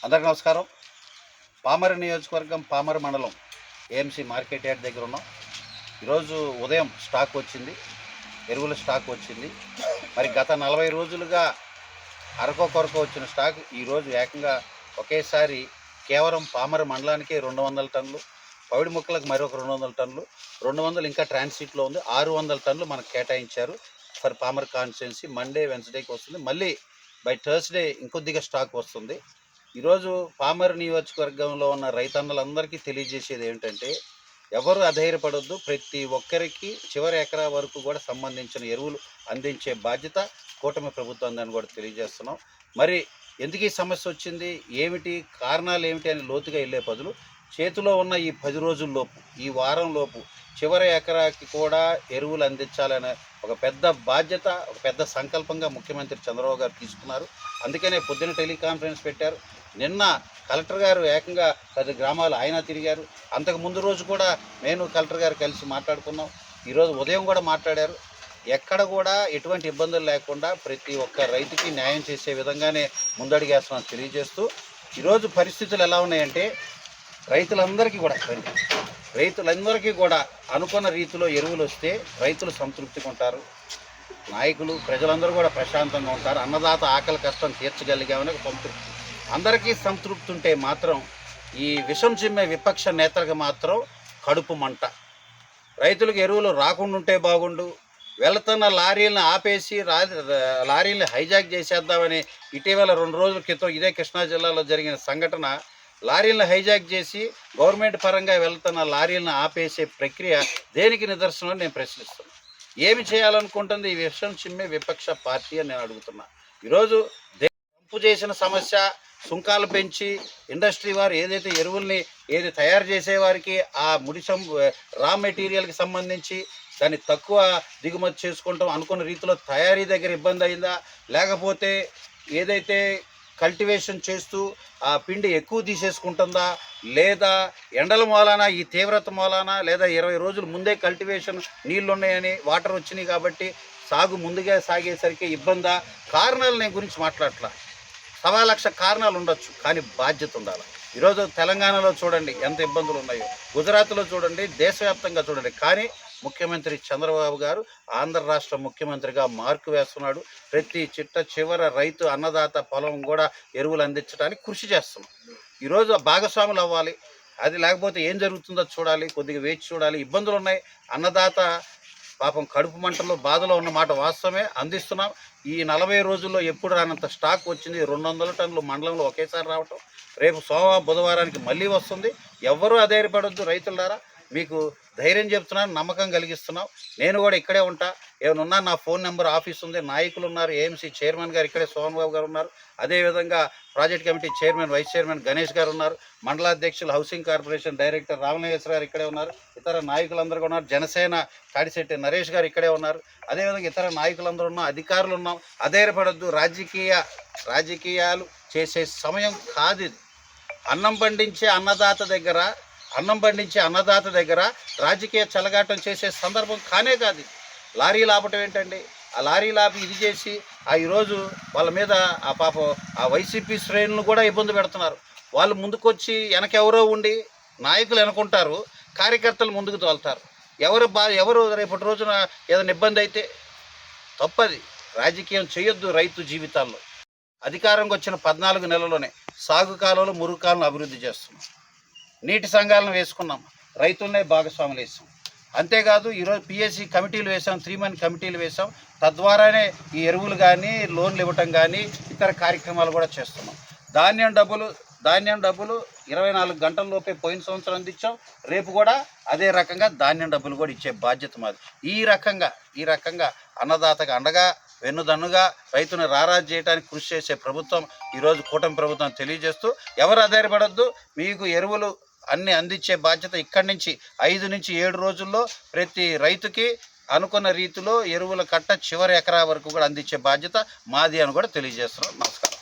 అందరికీ నమస్కారం. పామర నియోజకవర్గం పామర మండలం ఏఎంసీ మార్కెట్ యార్డ్ దగ్గర ఉన్నాం. ఈరోజు ఉదయం స్టాక్ వచ్చింది, ఎరువుల స్టాక్ వచ్చింది. మరి గత 40 రోజులుగా అరకొరక వచ్చిన స్టాక్ ఈరోజు ఏకంగా ఒకేసారి కేవలం పామర మండలానికే 200 టన్నులు, పవిడి ముక్కలకు మరొక 200 టన్నులు, 200 ఇంకా ట్రాన్సిట్లో ఉంది. 600 టన్నులు మనకు కేటాయించారు ఫర్ పామర్ కాన్స్టిట్యున్సీ. మండే వెన్స్డేకి వస్తుంది, మళ్ళీ బై థర్స్డే ఇంకొద్దిగా స్టాక్ వస్తుంది. ఈరోజు పామర్ నియోజకవర్గంలో ఉన్న రైతన్నలందరికీ తెలియజేసేది ఏంటంటే, ఎవరు అధైర్యపడొద్దు. ప్రతి ఒక్కరికి చివరి ఎకరా వరకు కూడా సంబంధించిన ఎరువులు అందించే బాధ్యత కూటమి ప్రభుత్వం అని కూడా తెలియజేస్తున్నాం. మరి ఎందుకు ఈ సమస్య వచ్చింది, ఏమిటి కారణాలు ఏమిటి అని లోతుగా వెళ్ళే బదులు చేతిలో ఉన్న ఈ 10 రోజుల్లోపు, ఈ వారంలోపు చివరి ఎకరాకి కూడా ఎరువులు అందించాలనే ఒక పెద్ద బాధ్యత, ఒక పెద్ద సంకల్పంగా ముఖ్యమంత్రి చంద్రబాబు గారు తీసుకున్నారు. అందుకనే పొద్దున టెలికాన్ఫరెన్స్ పెట్టారు. నిన్న కలెక్టర్ గారు ఏకంగా 10 గ్రామాలు ఆయన తిరిగారు. అంతకు ముందు రోజు కూడా నేను కలెక్టర్ గారు కలిసి మాట్లాడుకున్నాం. ఈరోజు ఉదయం కూడా మాట్లాడారు. ఎక్కడ కూడా ఎటువంటి ఇబ్బందులు లేకుండా ప్రతి ఒక్క రైతుకి న్యాయం చేసే విధంగానే ముందడుగేస్తున్నాం తెలియజేస్తూ, ఈరోజు పరిస్థితులు ఎలా ఉన్నాయంటే, రైతులందరికీ కూడా అనుకున్న రీతిలో ఎరువులు వస్తే రైతులు సంతృప్తిగా ఉంటారు, నాయకులు ప్రజలందరూ కూడా ప్రశాంతంగా ఉంటారు. అన్నదాత ఆకలి కష్టం తీర్చగలిగామని సంతృప్తి. అందరికీ సంతృప్తి ఉంటే మాత్రం ఈ విషం చిమ్మే విపక్ష నేతలకు మాత్రం కడుపు మంట. రైతులకు ఎరువులు రాకుండా ఉంటే బాగుండు, వెళుతున్న లారీలను ఆపేసి లారీలను హైజాక్ చేసేద్దామని ఇటీవల 2 రోజుల క్రితం ఇదే కృష్ణా జిల్లాలో జరిగిన సంఘటన. లారీలను హైజాక్ చేసి గవర్నమెంట్ పరంగా వెళ్తున్న లారీలను ఆపేసే ప్రక్రియ దేనికి నిదర్శనం నేను ప్రశ్నిస్తున్నాను. ఏమి చేయాలనుకుంటుంది ఈ విషయం చిమ్మే విపక్ష పార్టీ అని నేను అడుగుతున్నా. ఈరోజు తప్పు చేసిన సమస్య, సుంకాలు పెంచి ఇండస్ట్రీ వారు ఏదైతే ఎరువుల్ని తయారు చేసేవారికి ఆ రా మెటీరియల్కి సంబంధించి దాన్ని తక్కువ దిగుమతి చేసుకుంటాం అనుకున్న రీతిలో తయారీ దగ్గర ఇబ్బంది అయిందా, లేకపోతే ఏదైతే కల్టివేషన్ చేస్తూ ఆ పిండి ఎక్కువ తీసేసుకుంటుందా, లేదా ఎండల మూలాన ఈ తీవ్రత మూలాన, లేదా 20 రోజులు ముందే కల్టివేషన్ నీళ్లు ఉన్నాయని వాటర్ వచ్చినాయి కాబట్టి సాగు ముందుగా సాగేసరికి ఇబ్బందా, కారణాలు నేను గురించి మాట్లాడట్లా. 1,00,000 కారణాలు ఉండొచ్చు, కానీ బాధ్యత ఉండాలి. ఈరోజు తెలంగాణలో చూడండి ఎంత ఇబ్బందులు ఉన్నాయో, గుజరాత్లో చూడండి, దేశవ్యాప్తంగా చూడండి. కానీ ముఖ్యమంత్రి చంద్రబాబు గారు ఆంధ్ర రాష్ట్ర ముఖ్యమంత్రిగా మార్కు వేస్తున్నాడు. ప్రతి చివర రైతు అన్నదాత పొలం కూడా ఎరువులు అందించడానికి కృషి చేస్తున్నాం. ఈరోజు భాగస్వాములు అవ్వాలి. అది లేకపోతే ఏం జరుగుతుందో చూడాలి, కొద్దిగా వేచి చూడాలి. ఇబ్బందులు ఉన్నాయి. అన్నదాత పాపం కడుపు మంటల్లో బాధలో ఉన్న మాట వాస్తవమే, అందిస్తున్నాం. ఈ 40 రోజుల్లో ఎప్పుడు రానంత స్టాక్ వచ్చింది. 200 టన్నులు మండలంలో ఒకేసారి రావటం. రేపు బుధవారానికి మళ్ళీ వస్తుంది. ఎవ్వరూ అధైర్యపడొద్దు రైతులారా, మీకు ధైర్యం చెప్తున్నాను, నమ్మకం కలిగిస్తున్నాం. నేను కూడా ఇక్కడే ఉంటా. ఏమన్నా నా ఫోన్ నెంబర్ ఆఫీస్ ఉంది, నాయకులు ఉన్నారు, ఏఎంసీ చైర్మన్ గారు ఇక్కడే సోమన్ బాబు గారు ఉన్నారు, అదేవిధంగా project committee chairman vice chairman Ganesh garu ఉన్నారు, మండలాధ్యక్షులు housing corporation director Ramalingeswara garu ఇక్కడే ఉన్నారు, ఇతర నాయకులందరూ ఉన్నారు, జనసేన తాడిశెట్టి నరేష్ గారు ఇక్కడే ఉన్నారు, అదేవిధంగా ఇతర నాయకులందరూ ఉన్నాం, అధికారులు ఉన్నాం. అధైర్యపడొద్దు. రాజకీయాలు చేసే సమయం కాదు ఇది. అన్నం పండించే అన్నదాత దగ్గర రాజకీయ చెలగాటం చేసే సందర్భం కానే కాదు. లారీలు ఆపటం ఏంటండి? ఆ లారీలు ఆపి ఇది చేసి ఈరోజు వాళ్ళ మీద ఆ వైసీపీ శ్రేణులను కూడా ఇబ్బంది పెడుతున్నారు. వాళ్ళు ముందుకొచ్చి వెనకెవరో ఉండి నాయకులు వెనుకుంటారు, కార్యకర్తలు ముందుకు తోలుతారు. ఎవరు రేపటి రోజున ఏదైనా ఇబ్బంది అయితే తప్పది. రాజకీయం చేయొద్దు రైతు జీవితాల్లో. అధికారంకి వచ్చిన 14 నెలల్లోనే సాగు కాలంలో మురుగు కాలను అభివృద్ధి చేస్తున్నాం, నీటి సంఘాలను వేసుకున్నాం, రైతులనే భాగస్వాములు వేసాం. అంతేకాదు ఈరోజు పిఎస్సి కమిటీలు వేసాం, 3 మంది కమిటీలు వేసాం. తద్వారానే ఈ ఎరువులు కానీ, లోన్లు ఇవ్వటం కానీ, ఇతర కార్యక్రమాలు కూడా చేస్తున్నాం. ధాన్యం డబ్బులు 24 గంటల్లోపే పోయిన సంవత్సరం అందించాం. రేపు కూడా అదే రకంగా ధాన్యం డబ్బులు కూడా ఇచ్చే బాధ్యత మాది. ఈ రకంగా అన్నదాతగా అండగా, వెన్నుదన్నుగా రైతును రారాజు చేయడానికి కృషి చేసే ప్రభుత్వం ఈరోజు కూటమి ప్రభుత్వం తెలియజేస్తూ, ఎవరు అధైర్యపడొద్దు. మీకు ఎరువులు అన్నీ అందించే బాధ్యత ఇక్కడి నుంచి 5 నుంచి 7 రోజుల్లో ప్రతి రైతుకి అనుకున్న రీతిలో ఎరువుల కట్ట చివరి ఎకరా వరకు కూడా అందించే బాధ్యత మాది అని కూడా తెలియజేస్తున్నాం. నమస్కారం.